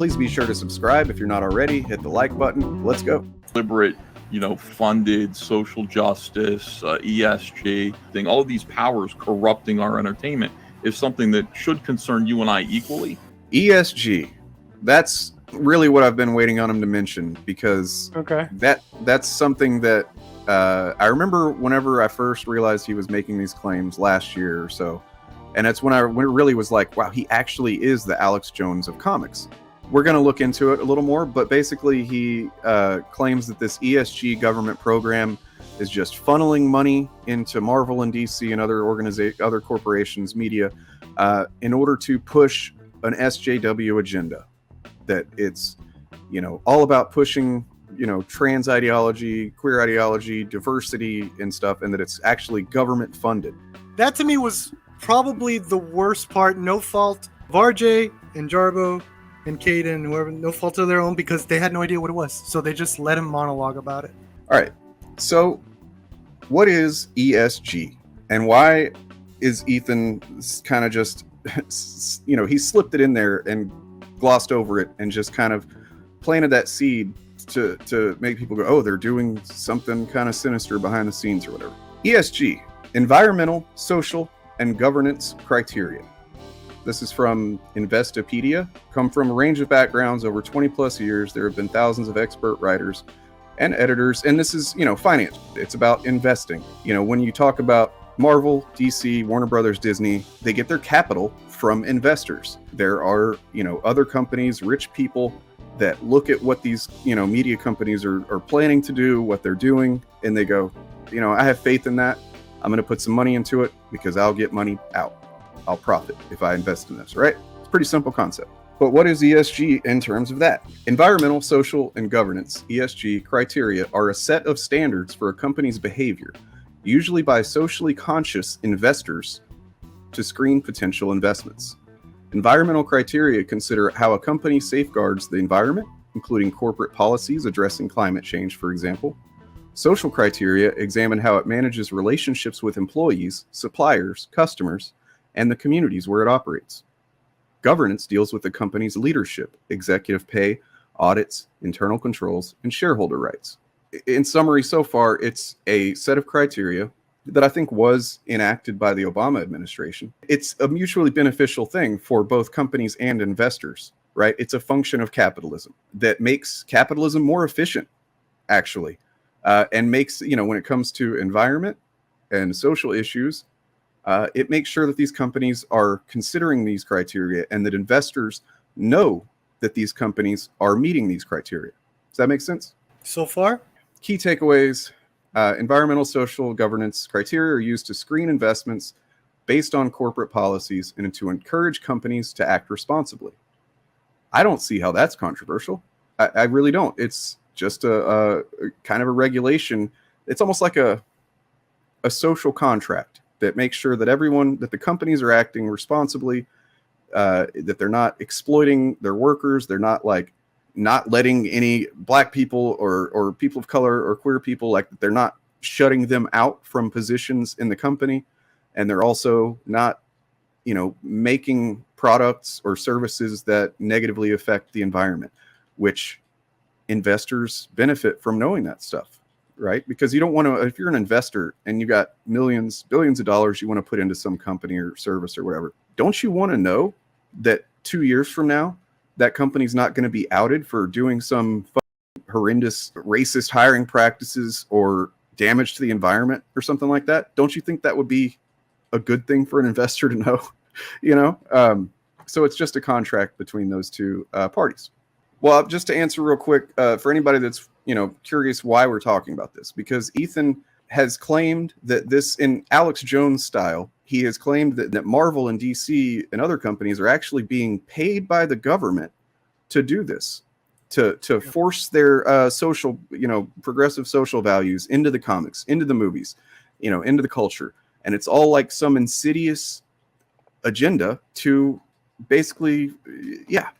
Please be sure to subscribe if you're not already. Hit the like button. Let's go. Deliberate, funded social justice, ESG thing, all of these powers corrupting our entertainment is something that should concern you and I equally. ESG. That's really what I've been waiting on him to mention, because that's something that I remember whenever I first realized he was making these claims last year or so. And that's when it really was like, wow, he actually is the Alex Jones of comics. We're going to look into it a little more, but basically he claims that this ESG government program is just funneling money into Marvel and DC and other corporations, media, in order to push an SJW agenda. That it's, all about pushing, trans ideology, queer ideology, diversity and stuff, and that it's actually government funded. That to me was probably the worst part. No fault of RJ and Jarbo and Caden, whoever, no fault of their own, because they had no idea what it was. So they just let him monologue about it. All right. So what is ESG, and why is Ethan kind of just, he slipped it in there and glossed over it and just kind of planted that seed to make people go, oh, they're doing something kind of sinister behind the scenes or whatever. ESG, environmental, social, and governance criteria. This is from Investopedia. Come from a range of backgrounds over 20 plus years. There have been thousands of expert writers and editors, and this is, finance. It's about investing. When you talk about Marvel, DC, Warner Brothers, Disney, they get their capital from investors. There are, other companies, rich people that look at what these, media companies are planning to do, what they're doing, and they go, I have faith in that. I'm going to put some money into it because I'll get money out. I'll profit if I invest in this, right? It's a pretty simple concept. But what is ESG in terms of that? Environmental, social, and governance, ESG criteria, are a set of standards for a company's behavior, usually by socially conscious investors, to screen potential investments. Environmental criteria consider how a company safeguards the environment, including corporate policies addressing climate change, for example. Social criteria examine how it manages relationships with employees, suppliers, customers, and the communities where it operates. Governance deals with the company's leadership, executive pay, audits, internal controls, and shareholder rights. In summary, so far, it's a set of criteria that I think was enacted by the Obama administration. It's a mutually beneficial thing for both companies and investors, right? It's a function of capitalism that makes capitalism more efficient, actually, and makes, when it comes to environment and social issues, it makes sure that these companies are considering these criteria and that investors know that these companies are meeting these criteria. Does that make sense? So far? Key takeaways. Environmental, social, governance criteria are used to screen investments based on corporate policies and to encourage companies to act responsibly. I don't see how that's controversial. I really don't. It's just a kind of a regulation. It's almost like a social contract that makes sure that that the companies are acting responsibly, that they're not exploiting their workers. They're not letting any black people or people of color or queer people, they're not shutting them out from positions in the company. And they're also not, making products or services that negatively affect the environment, which investors benefit from knowing that stuff, right? Because you don't want to, if you're an investor and you got millions, billions of dollars you want to put into some company or service or whatever, don't you want to know that 2 years from now, that company's not going to be outed for doing some horrendous racist hiring practices or damage to the environment or something like that? Don't you think that would be a good thing for an investor to know? So it's just a contract between those two parties. Well, just to answer real quick, for anybody that's curious why we're talking about this, because Ethan has claimed that this, in Alex Jones style, he has claimed that Marvel and DC and other companies are actually being paid by the government to do this, to force their social, progressive social values into the comics, into the movies, into the culture. And it's all like some insidious agenda to basically,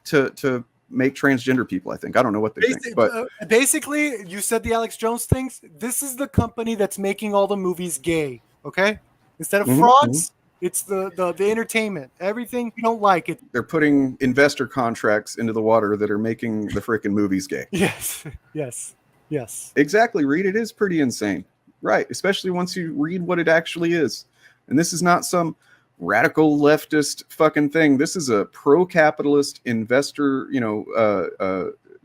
to make transgender people, I think. I don't know what they think. But basically, you said the Alex Jones things. This is the company that's making all the movies gay, okay? Instead of frauds, It's the entertainment. Everything you don't like it. They're putting investor contracts into the water that are making the freaking movies gay. Yes. Yes. Exactly, Reed. It is pretty insane. Right. Especially once you read what it actually is. And this is not some radical leftist fucking thing. This is a pro-capitalist investor,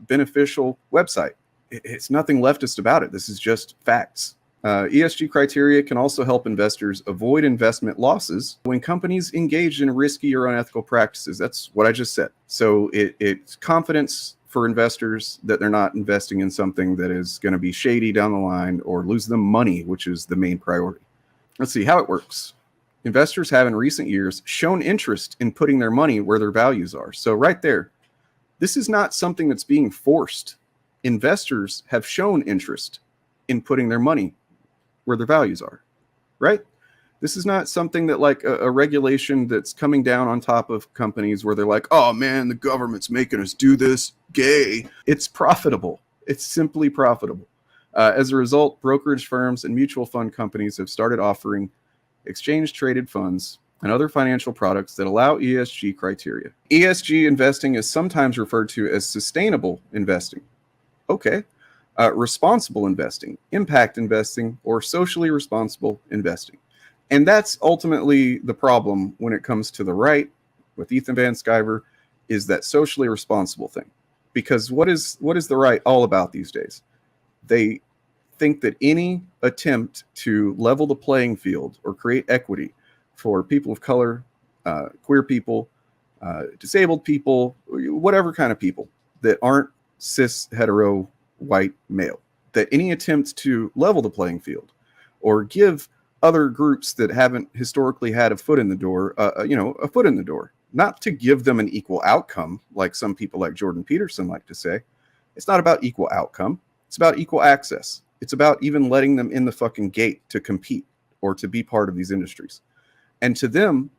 beneficial website. It's nothing leftist about it. This is just facts. ESG criteria can also help investors avoid investment losses when companies engage in risky or unethical practices. That's what I just said. So it's confidence for investors that they're not investing in something that is going to be shady down the line or lose them money, which is the main priority. Let's see how it works. Investors have in recent years shown interest in putting their money where their values are. So right there, this is not something that's being forced. Investors have shown interest in putting their money where their values are, right? This is not something that like a regulation that's coming down on top of companies where they're like, oh man, the government's making us do this, gay. It's profitable. It's simply profitable. As a result, brokerage firms and mutual fund companies have started offering exchange-traded funds and other financial products that allow ESG criteria. ESG investing is sometimes referred to as sustainable investing. Okay. Responsible investing, impact investing, or socially responsible investing. And that's ultimately the problem when it comes to the right with Ethan Van Sciver, is that socially responsible thing. Because what is the right all about these days? They think that any attempt to level the playing field or create equity for people of color, queer people, disabled people, whatever kind of people that aren't cis, hetero, white, male, that any attempt to level the playing field or give other groups that haven't historically had a foot in the door, a foot in the door, not to give them an equal outcome, like some people like Jordan Peterson like to say. It's not about equal outcome. It's about equal access. It's about even letting them in the fucking gate to compete or to be part of these industries. And to them,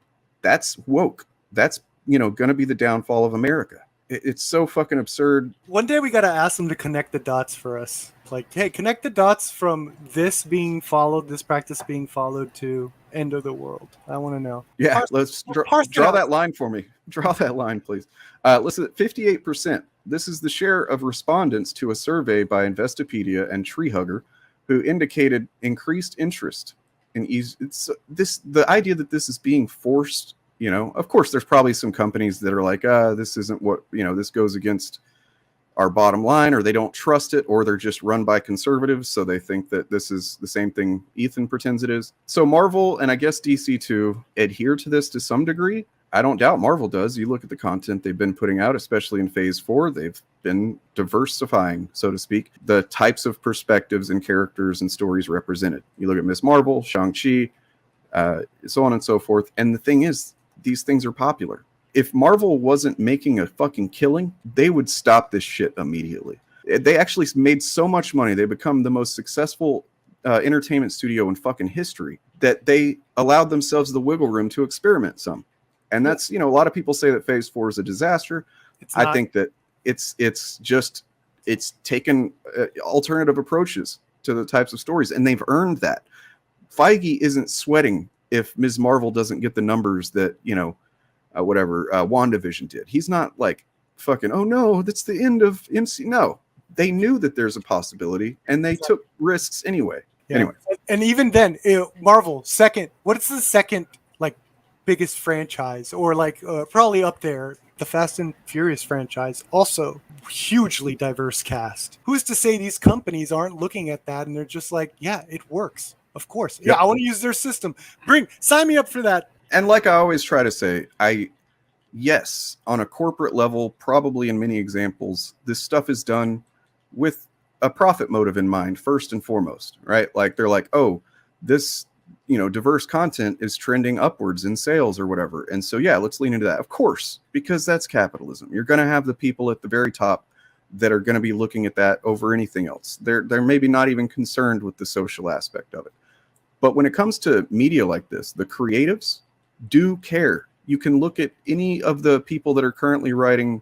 that's woke. That's, going to be the downfall of America. It's so fucking absurd. One day we got to ask them to connect the dots for us. Like, hey, connect the dots from this being followed, this practice being followed to end of the world. I want to know. Yeah, let's draw that line for me. Draw that line, please. Listen, 58%. This is the share of respondents to a survey by Investopedia and Treehugger who indicated increased interest in the idea that this is being forced. Of course, there's probably some companies that are like, this isn't what, this goes against our bottom line, or they don't trust it, or they're just run by conservatives. So they think that this is the same thing Ethan pretends it is. So Marvel and I guess DC too adhere to this to some degree. I don't doubt Marvel does. You look at the content they've been putting out, especially in phase 4, they've been diversifying, so to speak, the types of perspectives and characters and stories represented. You look at Ms. Marvel, Shang-Chi, so on and so forth. And the thing is, these things are popular. If Marvel wasn't making a fucking killing, they would stop this shit immediately. They actually made so much money. They become the most successful entertainment studio in fucking history that they allowed themselves the wiggle room to experiment some. And that's, a lot of people say that phase 4 is a disaster. I think that it's taken alternative approaches to the types of stories, and they've earned that. Feige isn't sweating if Ms. Marvel doesn't get the numbers that, WandaVision did. He's not like fucking, oh no, that's the end of MC. No, they knew that there's a possibility and they took risks anyway. Yeah. Anyway. And even then, Marvel, what's the second biggest franchise, or probably up there, the Fast and Furious franchise, also hugely diverse cast. Who's to say these companies aren't looking at that and they're just like, yeah, it works. Of course. Yeah, I want to use their system. Sign me up for that. And like I always try to say, yes, on a corporate level, probably in many examples, this stuff is done with a profit motive in mind, first and foremost, right? Like they're like, oh, this, diverse content is trending upwards in sales or whatever. And so, yeah, let's lean into that. Of course, because that's capitalism. You're going to have the people at the very top that are going to be looking at that over anything else. They're maybe not even concerned with the social aspect of it. But when it comes to media like this, the creatives do care. You can look at any of the people that are currently writing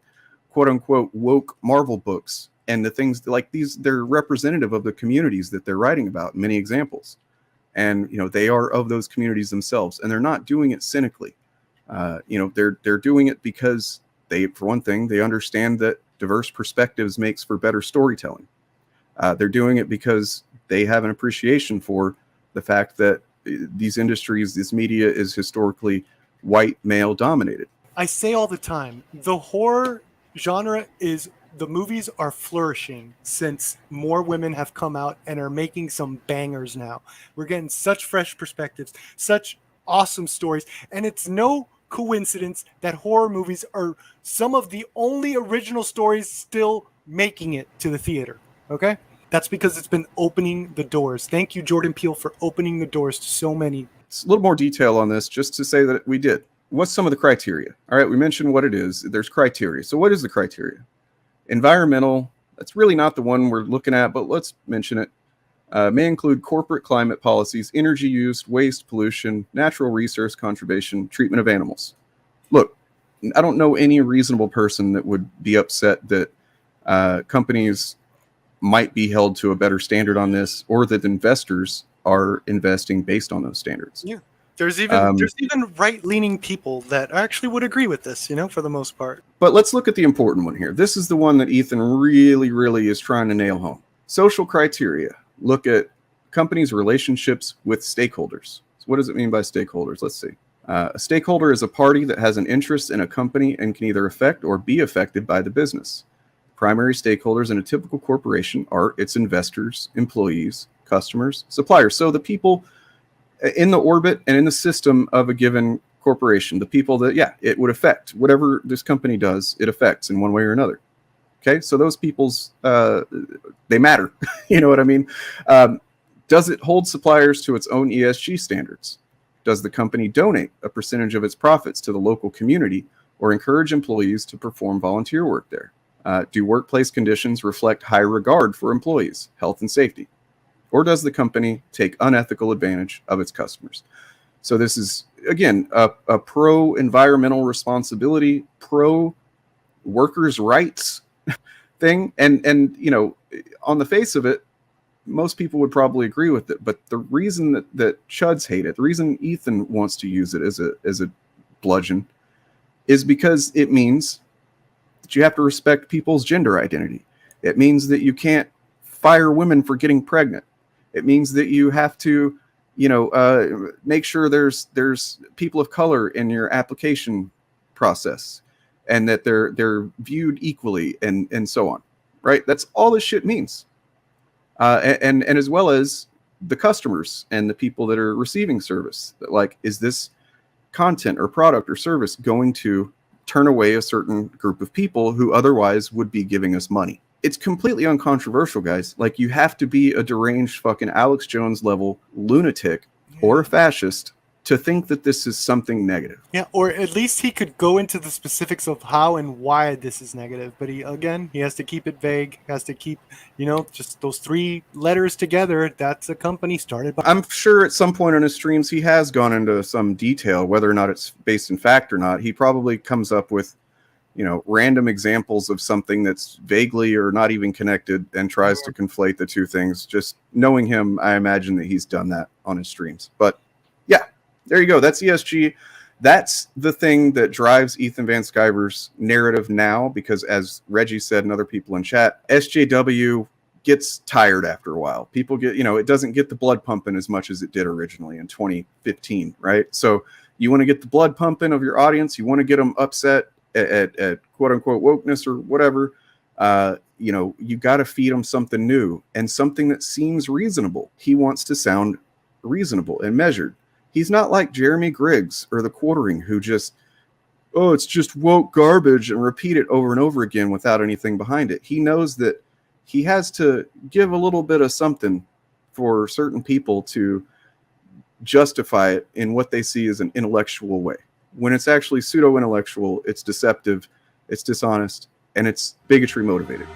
quote unquote woke Marvel books, and the things like these, they're representative of the communities that they're writing about in many examples. And, they are of those communities themselves, and they're not doing it cynically. They're doing it because for one thing, they understand that diverse perspectives makes for better storytelling. They're doing it because they have an appreciation for the fact that these industries, this media is historically white, male dominated. I say all the time, the horror genre the movies are flourishing since more women have come out and are making some bangers now. We're getting such fresh perspectives, such awesome stories, and it's no coincidence that horror movies are some of the only original stories still making it to the theater. Okay? That's because it's been opening the doors. Thank you, Jordan Peele, for opening the doors to so many. A little more detail on this, just to say that we did. What's some of the criteria? All right, we mentioned what it is. There's criteria. So what is the criteria? Environmental, that's really not the one we're looking at, but let's mention it. May include corporate climate policies, energy use, waste, pollution, natural resource conservation, treatment of animals. Look, I don't know any reasonable person that would be upset that companies might be held to a better standard on this, or that investors are investing based on those standards. Yeah. There's even right-leaning people that actually would agree with this, for the most part. But let's look at the important one here. This is the one that Ethan really, really is trying to nail home. Social criteria. Look at companies' relationships with stakeholders. So what does it mean by stakeholders? Let's see. A stakeholder is a party that has an interest in a company and can either affect or be affected by the business. Primary stakeholders in a typical corporation are its investors, employees, customers, suppliers. So the people in the orbit and in the system of a given corporation, the people that, it would affect. Whatever this company does, it affects in one way or another. Okay, so those people's, they matter. You know what I mean? Does it hold suppliers to its own ESG standards? Does the company donate a percentage of its profits to the local community or encourage employees to perform volunteer work there? Do workplace conditions reflect high regard for employees, health and safety? Or does the company take unethical advantage of its customers? So this is, again, a pro-environmental responsibility, pro-workers' rights thing. And on the face of it, most people would probably agree with it. But the reason that chuds hate it, the reason Ethan wants to use it as a bludgeon, is because it means that you have to respect people's gender identity. It means that you can't fire women for getting pregnant. It means that you have to, make sure there's people of color in your application process, and that they're viewed equally, and so on, right? That's all this shit means, and as well as the customers and the people that are receiving service. Like, is this content or product or service going to turn away a certain group of people who otherwise would be giving us money? It's completely uncontroversial, guys. Like, you have to be a deranged fucking Alex Jones level lunatic or a fascist to think that this is something negative. Yeah, or at least he could go into the specifics of how and why this is negative. But he has to keep it vague, has to keep, just those 3 letters together. That's a company started by... I'm sure at some point on his streams, he has gone into some detail, whether or not it's based in fact or not. He probably comes up with random examples of something that's vaguely or not even connected and tries to conflate the two things. Just knowing him, I imagine that he's done that on his streams. But yeah, there you go. That's ESG. That's the thing that drives Ethan Van Sciver's narrative now, because as Reggie said and other people in chat, SJW gets tired after a while. People get, it doesn't get the blood pumping as much as it did originally in 2015, right? So you want to get the blood pumping of your audience. You want to get them upset at quote unquote wokeness or whatever. You got to feed them something new and something that seems reasonable. He wants to sound reasonable and measured. He's not like Jeremy Griggs or the Quartering, who just, it's just woke garbage and repeat it over and over again without anything behind it. He knows that he has to give a little bit of something for certain people to justify it in what they see as an intellectual way. When it's actually pseudo-intellectual, it's deceptive, it's dishonest, and it's bigotry motivated.